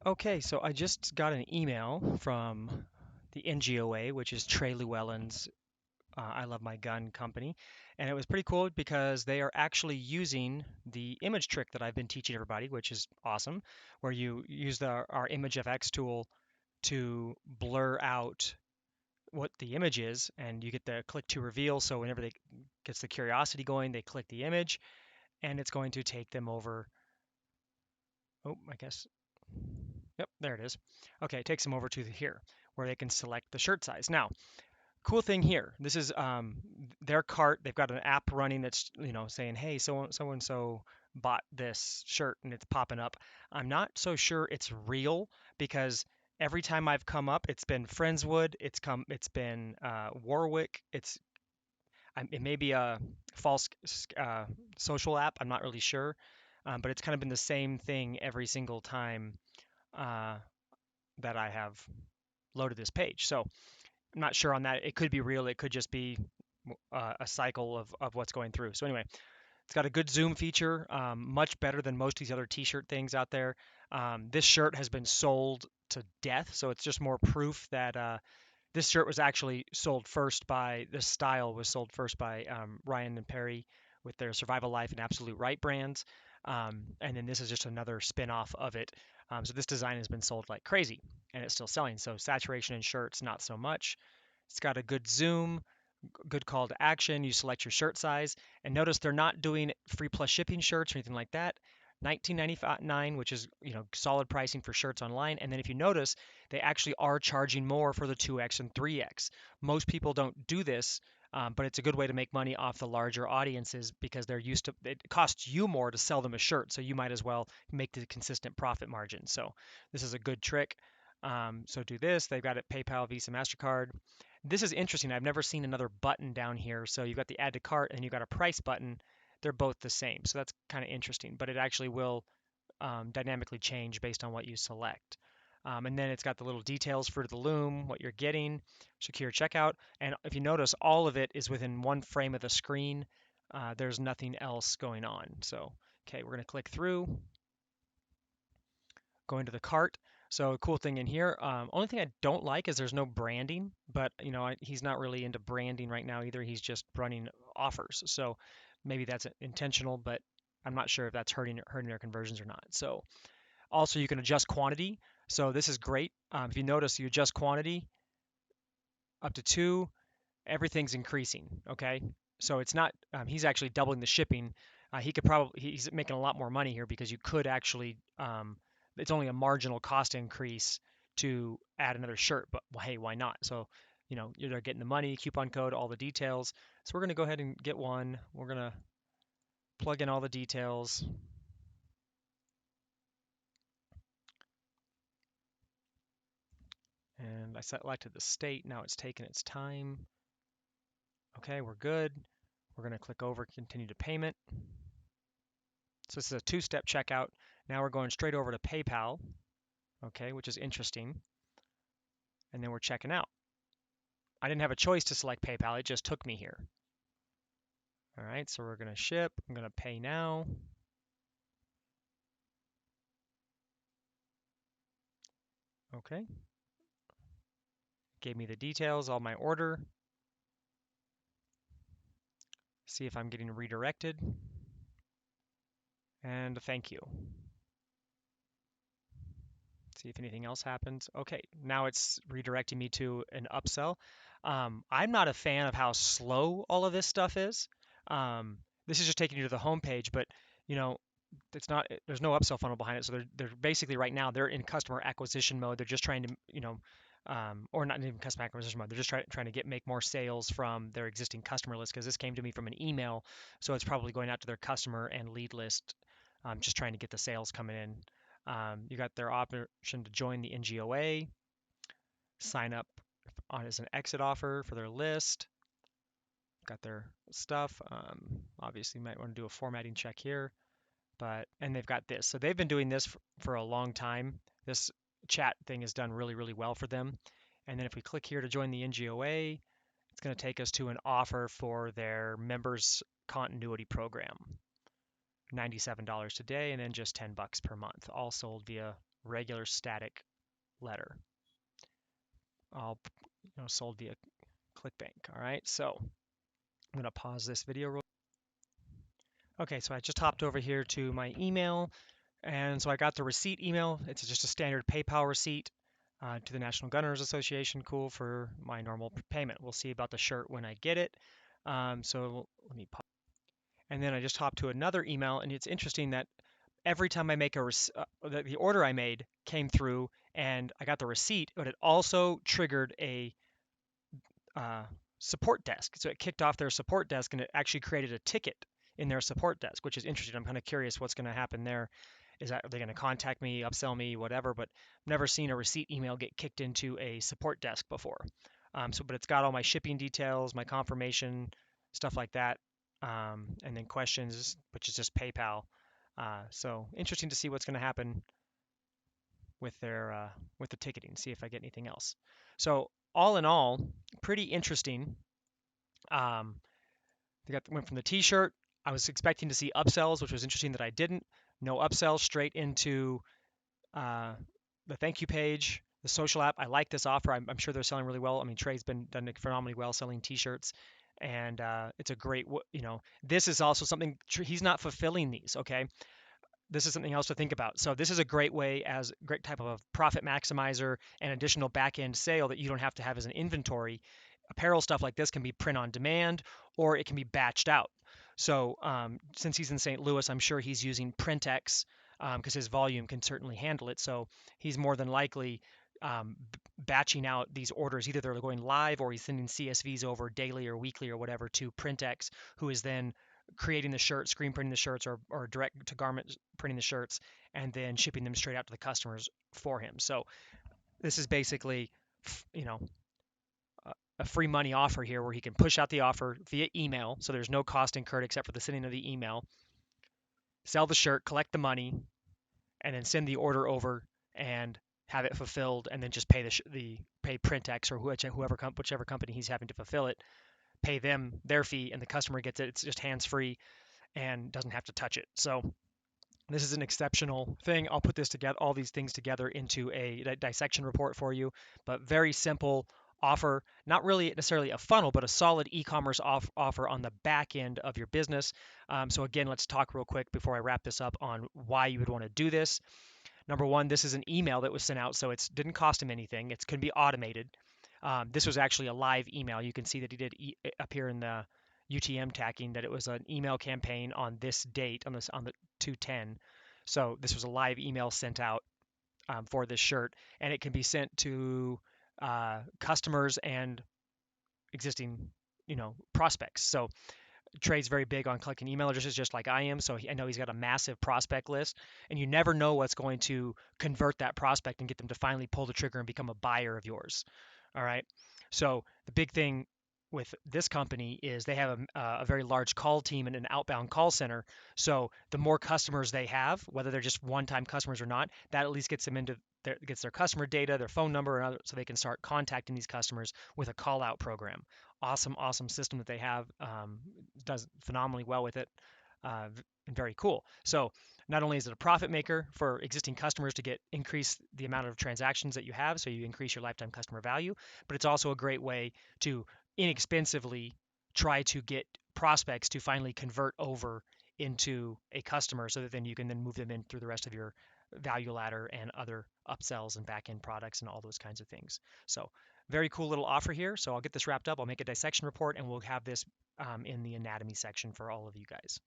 Okay, so I just got an email from the NGOA, which is Trey Llewellyn's I Love My Gun company. And it was pretty cool because they are actually using the image trick that I've been teaching everybody, which is awesome, where you use our image FX tool to blur out what the image is, and you get the click to reveal. So whenever they gets the curiosity going, they click the image, and it's going to take them over. Oh, I guess. Yep, there it is. Okay, it takes them over to here where they can select the shirt size. Now, cool thing here. This is their cart. They've got an app running that's saying, "Hey, so and so bought this shirt," and it's popping up. I'm not so sure it's real because every time I've come up, it's been Friendswood, it's been Warwick, it may be a false social app. I'm not really sure, but it's kind of been the same thing every single time uh, that I have loaded this page. So I'm not sure on that. It could be real. It could just be a cycle of what's going through. So anyway, it's got a good zoom feature, much better than most of these other t-shirt things out there. This shirt has been sold to death, so it's just more proof that this shirt was actually sold first by, this style was sold first by Ryan and Perry with their Survival Life and Absolute Right brands. And then this is just another spin-off of it. So this design has been sold like crazy and it's still selling. So saturation in shirts, not so much. It's got a good zoom, good call to action. You select your shirt size, and notice they're not doing free plus shipping shirts or anything like that. 19.99, which is solid pricing for shirts online. And then if you notice, they actually are charging more for the 2x and 3x. Most people don't do this, but it's a good way to make money off the larger audiences because they're used to it. Costs you more to sell them a shirt, so you might as well make the consistent profit margin. So this is a good trick. So do this. They've got it PayPal, Visa, Mastercard. This is interesting. I've never seen another button down here. So you've got the add to cart and you've got a price button. They're both the same. So that's kind of interesting, but it actually will dynamically change based on what you select. And then it's got the little details for the loom, what you're getting, secure checkout. And if you notice, all of it is within one frame of the screen. There's nothing else going on. So, okay, we're going to click through, go into the cart. So a cool thing in here, only thing I don't like is there's no branding, but he's not really into branding right now either. He's just running offers. So maybe that's intentional, but I'm not sure if that's hurting their conversions or not. So also you can adjust quantity. So this is great. If you notice, you adjust quantity up to 2, everything's increasing. Okay, so it's not. He's actually doubling the shipping. He's making a lot more money here because you could actually. It's only a marginal cost increase to add another shirt, but well, hey, why not? So you're getting the money, coupon code, all the details. So we're gonna go ahead and get one. We're gonna plug in all the details. And I selected the state. Now it's taking its time. Okay, we're good. We're going to click over continue to payment. So this is a 2-step checkout. Now we're going straight over to PayPal, okay, which is interesting. And then we're checking out. I didn't have a choice to select PayPal. It just took me here. All right, so we're going to ship. I'm going to pay now. Okay. Gave me the details, all my order. See if I'm getting redirected. And thank you. See if anything else happens. Okay, now it's redirecting me to an upsell. I'm not a fan of how slow all of this stuff is. This is just taking you to the home page, but you know, it's not. There's no upsell funnel behind it. So they're basically right now they're in customer acquisition mode. They're just trying to or not even customer acquisition mode. They're just trying to make more sales from their existing customer list because this came to me from an email, so it's probably going out to their customer and lead list, just trying to get the sales coming in. You got their option to join the NGOA, sign up on as an exit offer for their list. Got their stuff. Obviously, you might want to do a formatting check here, and they've got this. So they've been doing this for a long time. This chat thing has done really, really well for them. And then if we click here to join the NGOA, it's going to take us to an offer for their members continuity program. $97 today and then just $10 per month, all sold via regular static letter, all sold via ClickBank. All right, so I'm going to pause this video. Okay, so I just hopped over here to my email, and so I got the receipt email. It's just a standard PayPal receipt to the National Gunners Association. Cool for my normal payment. We'll see about the shirt when I get it. So let me pause. And then I just hopped to another email, and it's interesting that every time I make the order I made came through, and I got the receipt, but it also triggered a uh, support desk. So it kicked off their support desk, and it actually created a ticket in their support desk, which is interesting. I'm kind of curious what's going to happen there. Is that are they going to contact me, upsell me, whatever? But I've never seen a receipt email get kicked into a support desk before. But it's got all my shipping details, my confirmation, stuff like that, and then questions, which is just PayPal. So interesting to see what's going to happen with with the ticketing. See if I get anything else. So all in all, pretty interesting. Went from the T-shirt. I was expecting to see upsells, which was interesting that I didn't. No upsells, straight into uh, the thank you page, the social app. I like this offer. I'm sure they're selling really well. I mean, Trey's been done phenomenally well selling T-shirts, and it's a great. This is also something he's not fulfilling these. Okay, this is something else to think about. So this is a great way as a great type of a profit maximizer and additional back end sale that you don't have to have as an inventory. Apparel stuff like this can be print on demand or it can be batched out. So since he's in St. Louis, I'm sure he's using Printex because his volume can certainly handle it. So he's more than likely batching out these orders. Either they're going live or he's sending CSVs over daily or weekly or whatever to Printex, who is then creating the shirt, screen printing the shirts, or direct to garment printing the shirts, and then shipping them straight out to the customers for him. So this is basically, you know, a free money offer here where he can push out the offer via email. So there's no cost incurred except for the sending of the email, sell the shirt, collect the money, and then send the order over and have it fulfilled, and then just pay pay Printex or whichever company he's having to fulfill it, pay them their fee, and the customer gets it. It's just hands free and doesn't have to touch it. So this is an exceptional thing. I'll put this together, all these things together into a dissection report for you, but very simple offer, not really necessarily a funnel, but a solid e-commerce offer on the back end of your business. So again, let's talk real quick before I wrap this up on why you would want to do this. Number one, this is an email that was sent out, so it didn't cost him anything. It can be automated. This was actually a live email. You can see that he did appear in the UTM tagging that it was an email campaign on this date on the 210. So this was a live email sent out for this shirt, and it can be sent to customers and existing, prospects. So Trey's very big on collecting email addresses, just like I am. So I know he's got a massive prospect list, and you never know what's going to convert that prospect and get them to finally pull the trigger and become a buyer of yours. All right. So the big thing with this company is they have a very large call team and an outbound call center. So the more customers they have, whether they're just one-time customers or not, that at least gets them gets their customer data, their phone number, and so they can start contacting these customers with a call-out program. Awesome system that they have. Does phenomenally well with it. And very cool. So not only is it a profit maker for existing customers to increase the amount of transactions that you have, so you increase your lifetime customer value, but it's also a great way to inexpensively try to get prospects to finally convert over into a customer so that then you can then move them in through the rest of your value ladder and other upsells and back end products and all those kinds of things. So very cool little offer here. So I'll get this wrapped up. I'll make a dissection report and we'll have this in the anatomy section for all of you guys.